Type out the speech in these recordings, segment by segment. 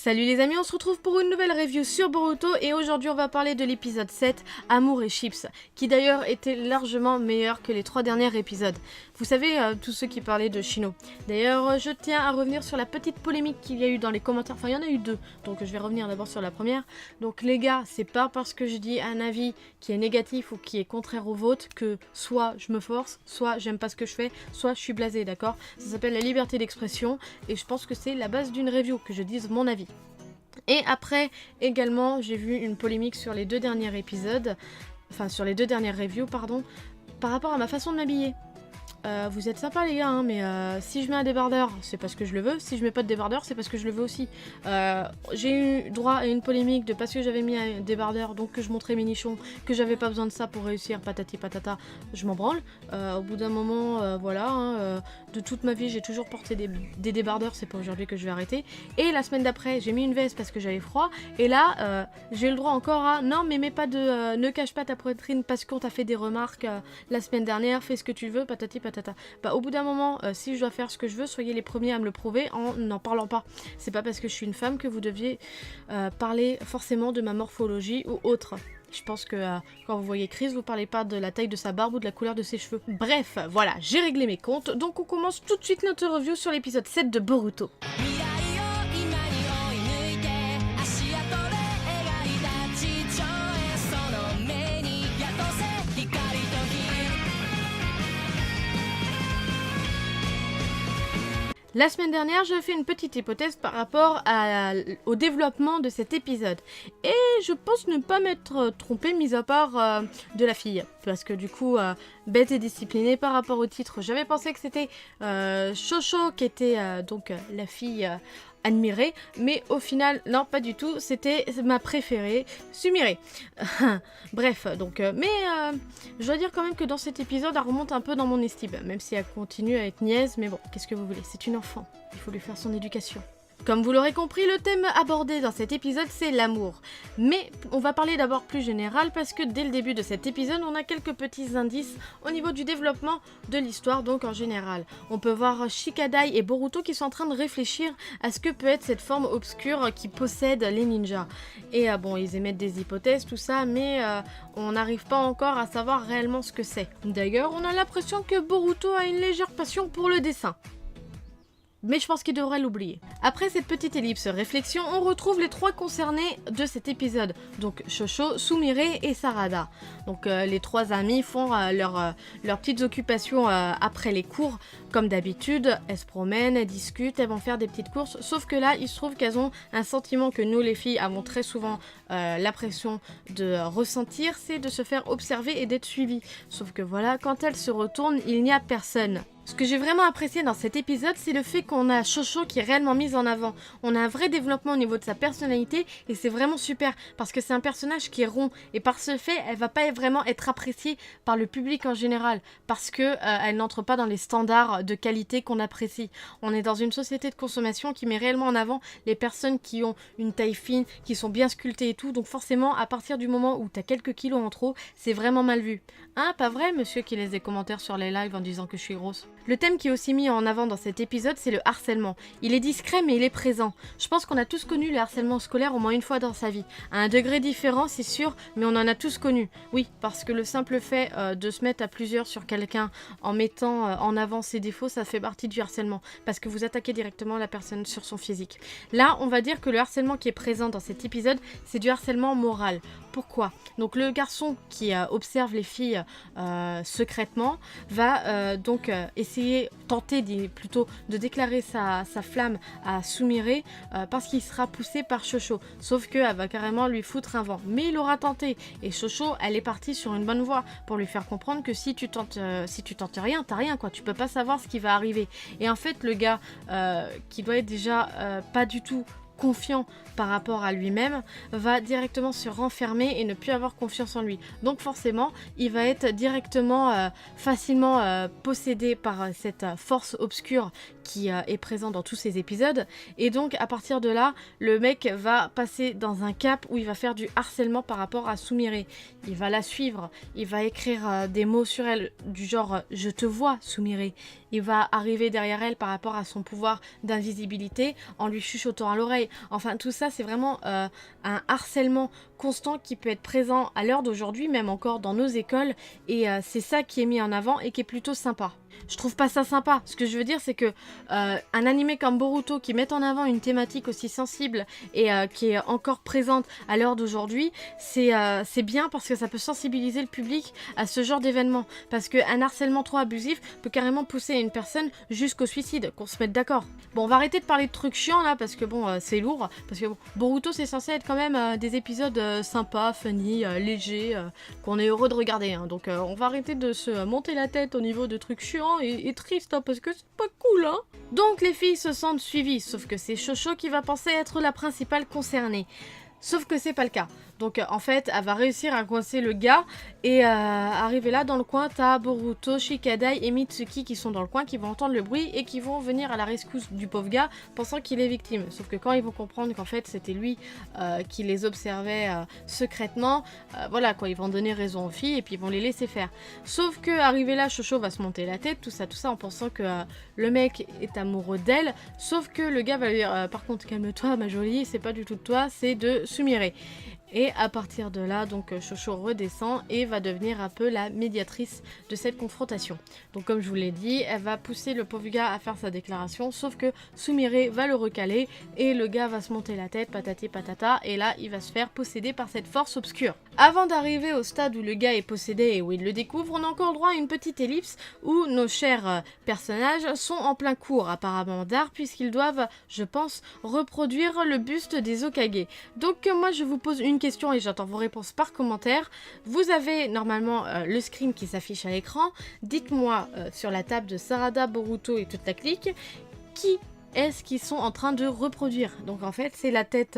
Salut les amis, on se retrouve pour une nouvelle review sur Boruto et aujourd'hui on va parler de l'épisode 7, Amour et Chips, qui d'ailleurs était largement meilleur que les 3 derniers épisodes. Vous savez, tous ceux qui parlaient de Shino. D'ailleurs, je tiens à revenir sur la petite polémique qu'il y a eu dans les commentaires, enfin il y en a eu 2, donc je vais revenir d'abord sur la première. Donc les gars, c'est pas parce que je dis un avis qui est négatif ou qui est contraire au vôtre que soit je me force, soit j'aime pas ce que je fais, soit je suis blasé, d'accord? Ça s'appelle la liberté d'expression et je pense que c'est la base d'une review, que je dise mon avis. Et après, également, j'ai vu une polémique sur les 2 derniers épisodes, enfin sur les 2 dernières reviews, pardon, par rapport à ma façon de m'habiller. Vous êtes sympas les gars, hein, mais si je mets un débardeur, c'est parce que je le veux. Si je mets pas de débardeur, c'est parce que je le veux aussi. J'ai eu droit à une polémique de parce que j'avais mis un débardeur, donc que je montrais mes nichons, que j'avais pas besoin de ça pour réussir, patati patata, je m'en branle. Au bout d'un moment, voilà, hein, de toute ma vie, j'ai toujours porté des débardeurs, c'est pas aujourd'hui que je vais arrêter. Et la semaine d'après, j'ai mis une veste parce que j'avais froid. Et là, j'ai le droit encore à non, mais mets pas de, ne cache pas ta poitrine parce qu'on t'a fait des remarques la semaine dernière, fais ce que tu veux, patati patata. Bah, au bout d'un moment, si je dois faire ce que je veux, soyez les premiers à me le prouver en n'en parlant pas. C'est pas parce que je suis une femme que vous deviez parler forcément de ma morphologie ou autre. Je pense que quand vous voyez Chris, vous parlez pas de la taille de sa barbe ou de la couleur de ses cheveux. Bref, voilà, j'ai réglé mes comptes, donc on commence tout de suite notre review sur l'épisode 7 de Boruto. La semaine dernière, j'ai fait une petite hypothèse par rapport au développement de cet épisode. Et je pense ne pas m'être trompée, mis à part de la fille. Parce que du coup, bête et disciplinée par rapport au titre, j'avais pensé que c'était Shosho qui était donc la fille admirée. Mais au final, non, pas du tout. C'était ma préférée, Sumire. Bref, donc, je dois dire quand même que dans cet épisode, elle remonte un peu dans mon estime. Même si elle continue à être niaise, mais bon, qu'est-ce que vous voulez, c'est une enfant. Il faut lui faire son éducation. Comme vous l'aurez compris, le thème abordé dans cet épisode, c'est l'amour. Mais on va parler d'abord plus général parce que dès le début de cet épisode, on a quelques petits indices au niveau du développement de l'histoire, donc en général. On peut voir Shikadai et Boruto qui sont en train de réfléchir à ce que peut être cette forme obscure qui possède les ninjas. Et bon, ils émettent des hypothèses, tout ça, mais on n'arrive pas encore à savoir réellement ce que c'est. D'ailleurs, on a l'impression que Boruto a une légère passion pour le dessin. Mais je pense qu'il devrait l'oublier. Après cette petite ellipse réflexion, on retrouve les 3 concernés de cet épisode. Donc Shosho, Sumire et Sarada. Donc les 3 amis font leurs petites occupations après les cours. Comme d'habitude, elles se promènent, elles discutent, elles vont faire des petites courses. Sauf que là, il se trouve qu'elles ont un sentiment que nous les filles avons très souvent l'impression de ressentir, c'est de se faire observer et d'être suivies. Sauf que voilà, quand elles se retournent, il n'y a personne. Ce que j'ai vraiment apprécié dans cet épisode, c'est le fait qu'on a Shosho qui est réellement mise en avant. On a un vrai développement au niveau de sa personnalité et c'est vraiment super parce que c'est un personnage qui est rond et par ce fait, elle va pas vraiment être appréciée par le public en général parce que elle n'entre pas dans les standards de qualité qu'on apprécie. On est dans une société de consommation qui met réellement en avant les personnes qui ont une taille fine, qui sont bien sculptées et tout. Donc forcément, à partir du moment où tu as quelques kilos en trop, c'est vraiment mal vu. Hein, pas vrai, monsieur qui laisse des commentaires sur les lives en disant que je suis grosse? Le thème qui est aussi mis en avant dans cet épisode, c'est le harcèlement. Il est discret mais il est présent. Je pense qu'on a tous connu le harcèlement scolaire au moins une fois dans sa vie. À un degré différent, c'est sûr, mais on en a tous connu. Oui, parce que le simple fait de se mettre à plusieurs sur quelqu'un en mettant en avant ses défauts, ça fait partie du harcèlement. Parce que vous attaquez directement la personne sur son physique. Là, on va dire que le harcèlement qui est présent dans cet épisode, c'est du harcèlement moral. Pourquoi? Donc le garçon qui observe les filles secrètement va donc tenter plutôt de déclarer sa flamme à Sumire parce qu'il sera poussé par Shosho. Sauf qu'elle va carrément lui foutre un vent. Mais il aura tenté. Et Shosho, elle est partie sur une bonne voie pour lui faire comprendre que si tu tentes rien, t'as rien quoi. Tu peux pas savoir ce qui va arriver. Et en fait, le gars qui doit être déjà pas du tout confiant par rapport à lui-même, va directement se renfermer et ne plus avoir confiance en lui. Donc forcément, il va être directement facilement possédé par cette force obscure qui est présente dans tous ces épisodes. Et donc à partir de là, le mec va passer dans un cap où il va faire du harcèlement par rapport à Sumire. Il va la suivre, il va écrire des mots sur elle du genre « je te vois Sumire ». Il va arriver derrière elle par rapport à son pouvoir d'invisibilité en lui chuchotant à l'oreille travail. Enfin, tout ça, c'est vraiment un harcèlement constant qui peut être présent à l'heure d'aujourd'hui, même encore dans nos écoles. Et c'est ça qui est mis en avant et qui est plutôt sympa. Je trouve pas ça sympa. Ce que je veux dire, c'est que un animé comme Boruto qui met en avant une thématique aussi sensible et qui est encore présente à l'heure d'aujourd'hui, c'est bien parce que ça peut sensibiliser le public à ce genre d'événement. Parce qu'un harcèlement trop abusif peut carrément pousser une personne jusqu'au suicide, qu'on se mette d'accord. Bon, on va arrêter de parler de trucs chiants là, parce que bon, c'est lourd. Parce que bon, Boruto, c'est censé être quand même des épisodes sympas, funny, légers, qu'on est heureux de regarder. Hein. Donc on va arrêter de se monter la tête au niveau de trucs chiants et triste, hein, parce que c'est pas cool, hein. Donc les filles se sentent suivies, sauf que c'est Shosho qui va penser être la principale concernée. Sauf que c'est pas le cas. Donc en fait, elle va réussir à coincer le gars et arriver là dans le coin, t'as Boruto, Shikadai et Mitsuki qui sont dans le coin, qui vont entendre le bruit et qui vont venir à la rescousse du pauvre gars pensant qu'il est victime. Sauf que quand ils vont comprendre qu'en fait c'était lui qui les observait secrètement, voilà quoi, ils vont donner raison aux filles et puis ils vont les laisser faire. Sauf que arrivé là, Shosho va se monter la tête, tout ça en pensant que le mec est amoureux d'elle. Sauf que le gars va lui dire par contre calme-toi ma jolie, c'est pas du tout de toi, c'est de Sumire. Et à partir de là, donc Shosho redescend et va devenir un peu la médiatrice de cette confrontation. Donc comme je vous l'ai dit, elle va pousser le pauvre gars à faire sa déclaration, sauf que Sumire va le recaler et le gars va se monter la tête, patati patata, et là il va se faire posséder par cette force obscure. Avant d'arriver au stade où le gars est possédé et où il le découvre, on a encore droit à une petite ellipse où nos chers personnages sont en plein cours apparemment d'art, puisqu'ils doivent, je pense, reproduire le buste des Hokage. Donc moi je vous pose une question et j'attends vos réponses par commentaire. Vous avez normalement le screen qui s'affiche à l'écran. Dites-moi sur la table de Sarada, Boruto et toute la clique, qui est-ce qu'ils sont en train de reproduire. Donc en fait c'est la tête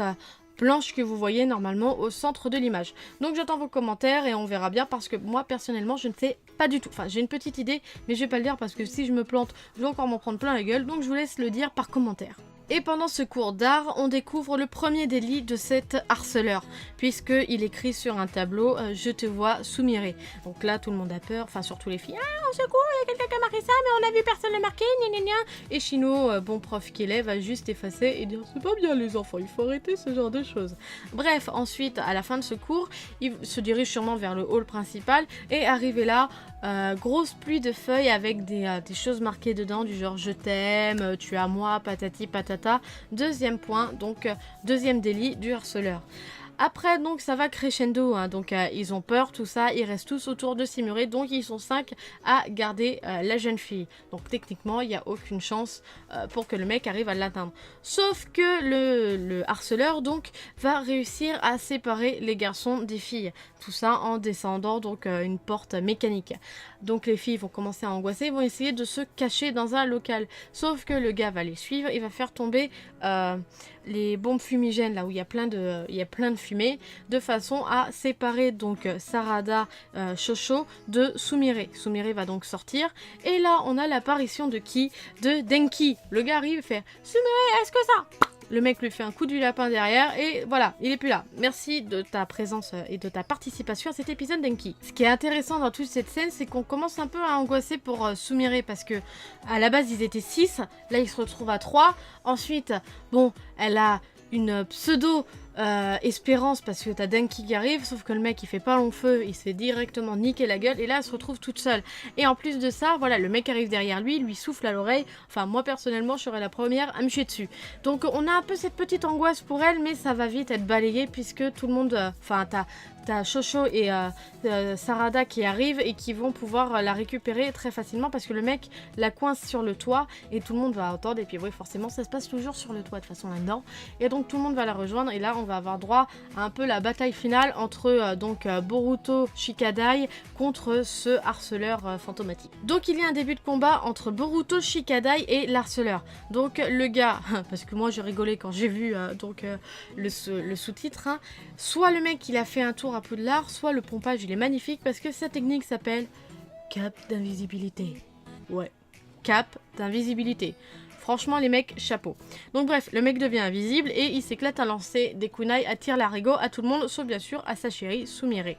blanche que vous voyez normalement au centre de l'image. Donc j'attends vos commentaires et on verra bien parce que moi personnellement je ne sais pas du tout. Enfin j'ai une petite idée mais je vais pas le dire parce que si je me plante je vais encore m'en prendre plein la gueule, donc je vous laisse le dire par commentaire. Et pendant ce cours d'art, on découvre le premier délit de cet harceleur, puisqu'il écrit sur un tableau « Je te vois Sumire ». Donc là, tout le monde a peur, enfin surtout les filles « Ah, au secours, il y a quelqu'un qui a marqué ça, mais on a vu personne le marquer, gna gna gna ». Et Shino, bon prof qu'il est, va juste effacer et dire « C'est pas bien les enfants, il faut arrêter ce genre de choses ». Bref, ensuite, à la fin de ce cours, il se dirige sûrement vers le hall principal, et arrivé là, grosse pluie de feuilles avec des choses marquées dedans du genre je t'aime, tu es à moi, patati patata. Deuxième point, donc deuxième délit du harceleur. Après, donc, ça va crescendo, hein, donc ils ont peur, tout ça, ils restent tous autour de Sumire, donc ils sont 5 à garder la jeune fille. Donc techniquement, il n'y a aucune chance pour que le mec arrive à l'atteindre. Sauf que le harceleur, donc, va réussir à séparer les garçons des filles. Tout ça en descendant, donc, une porte mécanique. Donc les filles vont commencer à angoisser, ils vont essayer de se cacher dans un local. Sauf que le gars va les suivre, il va faire tomber les bombes fumigènes, là où il y a plein de fumée, de façon à séparer donc Sarada, Shosho de Sumire. Sumire va donc sortir, et là on a l'apparition de qui? De Denki. Le gars arrive et fait « Sumire, est-ce que ça ?» Le mec lui fait un coup du lapin derrière et voilà, il est plus là. Merci de ta présence et de ta participation à cet épisode Denki. Ce qui est intéressant dans toute cette scène, c'est qu'on commence un peu à angoisser pour Sumire parce que à la base ils étaient 6, là ils se retrouvent à 3. Ensuite, bon, elle a une pseudo espérance parce que t'as Denki qui arrive, sauf que le mec il fait pas long feu, il se fait directement niquer la gueule et là elle se retrouve toute seule. Et en plus de ça, voilà, le mec arrive derrière lui souffle à l'oreille. Enfin moi personnellement je serais la première à me chier dessus. Donc on a un peu cette petite angoisse pour elle, mais ça va vite être balayé puisque tout le monde, enfin t'as Shosho et Sarada qui arrivent et qui vont pouvoir la récupérer très facilement parce que le mec la coince sur le toit et tout le monde va entendre. Et puis oui, forcément ça se passe toujours sur le toit de façon là-dedans. Et donc tout le monde va la rejoindre et là on va avoir droit à un peu la bataille finale entre Boruto Shikadai contre ce harceleur fantomatique. Donc il y a un début de combat entre Boruto Shikadai et l'harceleur. Donc le gars, parce que moi j'ai rigolé quand j'ai vu le sous-titre, hein, soit le mec il a fait un tour à Poudlard, soit le pompage il est magnifique parce que sa technique s'appelle cap d'invisibilité. Ouais, cap d'invisibilité. Franchement, les mecs, chapeau. Donc bref, le mec devient invisible et il s'éclate à lancer des kunai, à tirer l'arigot à tout le monde, sauf bien sûr à sa chérie Sumire.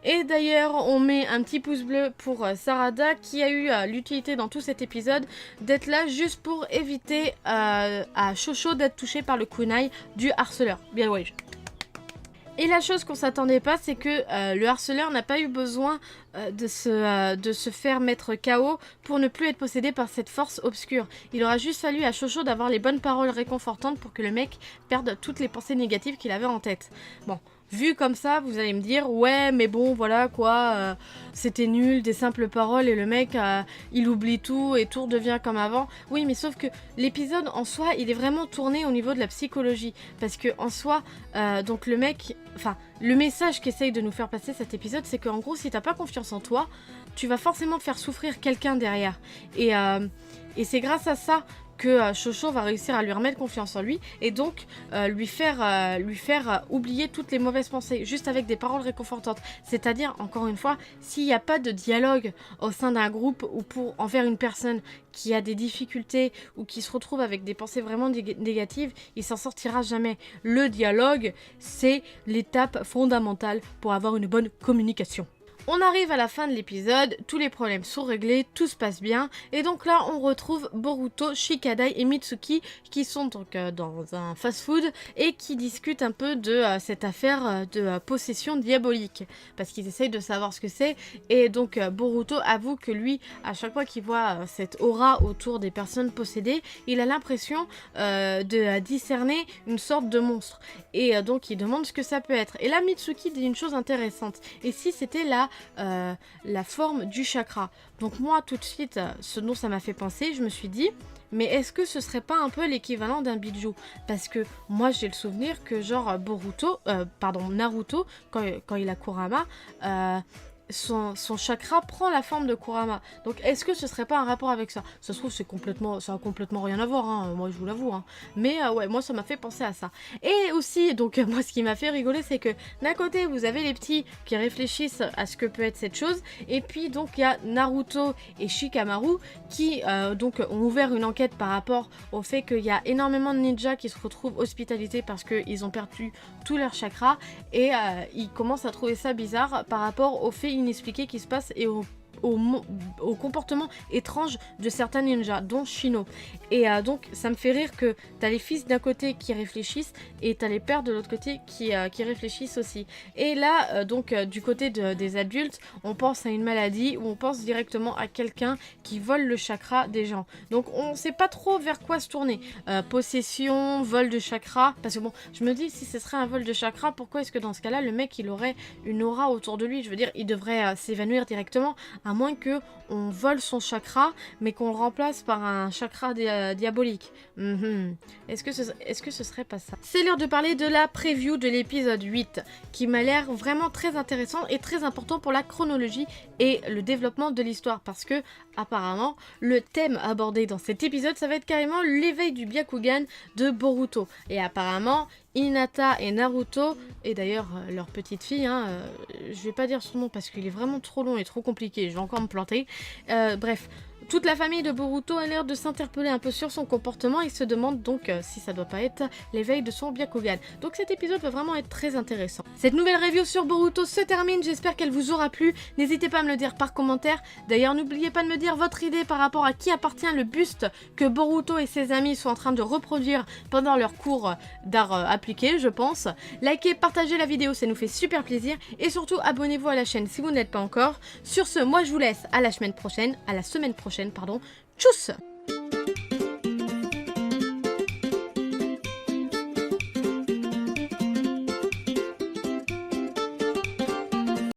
Et d'ailleurs, on met un petit pouce bleu pour Sarada qui a eu l'utilité dans tout cet épisode d'être là juste pour éviter à Shosho d'être touché par le kunai du harceleur. Bien ouais. Et la chose qu'on s'attendait pas, c'est que le harceleur n'a pas eu besoin de se faire mettre KO pour ne plus être possédé par cette force obscure. Il aura juste fallu à Shosho d'avoir les bonnes paroles réconfortantes pour que le mec perde toutes les pensées négatives qu'il avait en tête. Bon, vu comme ça, vous allez me dire, ouais, mais bon, voilà quoi, c'était nul, des simples paroles et le mec, il oublie tout et tout redevient comme avant. Oui, mais sauf que l'épisode en soi, il est vraiment tourné au niveau de la psychologie. Parce que en soi, donc le mec, enfin, le message qu'essaye de nous faire passer cet épisode, c'est qu'en gros, si t'as pas confiance en toi, tu vas forcément faire souffrir quelqu'un derrière. Et c'est grâce à ça que Shosho va réussir à lui remettre confiance en lui et donc lui faire oublier toutes les mauvaises pensées juste avec des paroles réconfortantes. C'est-à-dire, encore une fois, s'il n'y a pas de dialogue au sein d'un groupe ou envers une personne qui a des difficultés ou qui se retrouve avec des pensées vraiment négatives, il s'en sortira jamais. Le dialogue, c'est l'étape fondamentale pour avoir une bonne communication. On arrive à la fin de l'épisode, tous les problèmes sont réglés, tout se passe bien, et donc là on retrouve Boruto, Shikadai et Mitsuki qui sont donc dans un fast-food et qui discutent un peu de cette affaire de possession diabolique, parce qu'ils essayent de savoir ce que c'est, et donc Boruto avoue que lui, à chaque fois qu'il voit cette aura autour des personnes possédées, il a l'impression de discerner une sorte de monstre, et donc il demande ce que ça peut être. Et là Mitsuki dit une chose intéressante, et si c'était la forme du chakra. Donc moi tout de suite, ce dont ça m'a fait penser, je me suis dit, mais est-ce que ce serait pas un peu l'équivalent d'un bijou? Parce que moi j'ai le souvenir que genre Naruto, quand il a Kurama, son chakra prend la forme de Kurama. Donc est-ce que ce serait pas un rapport avec ça? Ça se trouve ça a complètement rien à voir, hein, moi je vous l'avoue. Hein. Mais ouais, moi ça m'a fait penser à ça. Et aussi, donc moi ce qui m'a fait rigoler, c'est que d'un côté vous avez les petits qui réfléchissent à ce que peut être cette chose, et puis donc il y a Naruto et Shikamaru qui donc ont ouvert une enquête par rapport au fait qu'il y a énormément de ninjas qui se retrouvent hospitalisés parce qu'ils ont perdu tous leurs chakras, et ils commencent à trouver ça bizarre par rapport au fait inexpliqué qui se passe et au comportement étrange de certains ninjas, dont Shino. Et donc ça me fait rire que t'as les fils d'un côté qui réfléchissent et t'as les pères de l'autre côté qui réfléchissent aussi. Et là, du côté des adultes, on pense à une maladie ou on pense directement à quelqu'un qui vole le chakra des gens. Donc on sait pas trop vers quoi se tourner. Possession, vol de chakra, parce que bon, je me dis si ce serait un vol de chakra, pourquoi est-ce que dans ce cas-là, le mec il aurait une aura autour de lui? Je veux dire, il devrait s'évanouir directement, à moins que on vole son chakra, mais qu'on le remplace par un chakra diabolique. Est-ce que ce serait pas ça? C'est l'heure de parler de la preview de l'épisode 8, qui m'a l'air vraiment très intéressant et très important pour la chronologie et le développement de l'histoire, parce que apparemment, le thème abordé dans cet épisode, ça va être carrément l'éveil du Byakugan de Boruto. Et apparemment, Hinata et Naruto, et d'ailleurs leur petite fille, je vais pas dire son nom parce qu'il est vraiment trop long et trop compliqué, je vais encore me planter. Bref, toute la famille de Boruto a l'air de s'interpeller un peu sur son comportement et se demande donc si ça doit pas être l'éveil de son Byakugan. Donc cet épisode va vraiment être très intéressant. Cette nouvelle review sur Boruto se termine, j'espère qu'elle vous aura plu. N'hésitez pas à me le dire par commentaire. D'ailleurs, n'oubliez pas de me dire votre idée par rapport à qui appartient le buste que Boruto et ses amis sont en train de reproduire pendant leur cours d'art appliqué, je pense. Likez, partagez la vidéo, ça nous fait super plaisir. Et surtout, abonnez-vous à la chaîne si vous ne l'êtes pas encore. Sur ce, moi je vous laisse à la semaine prochaine, Tchuss!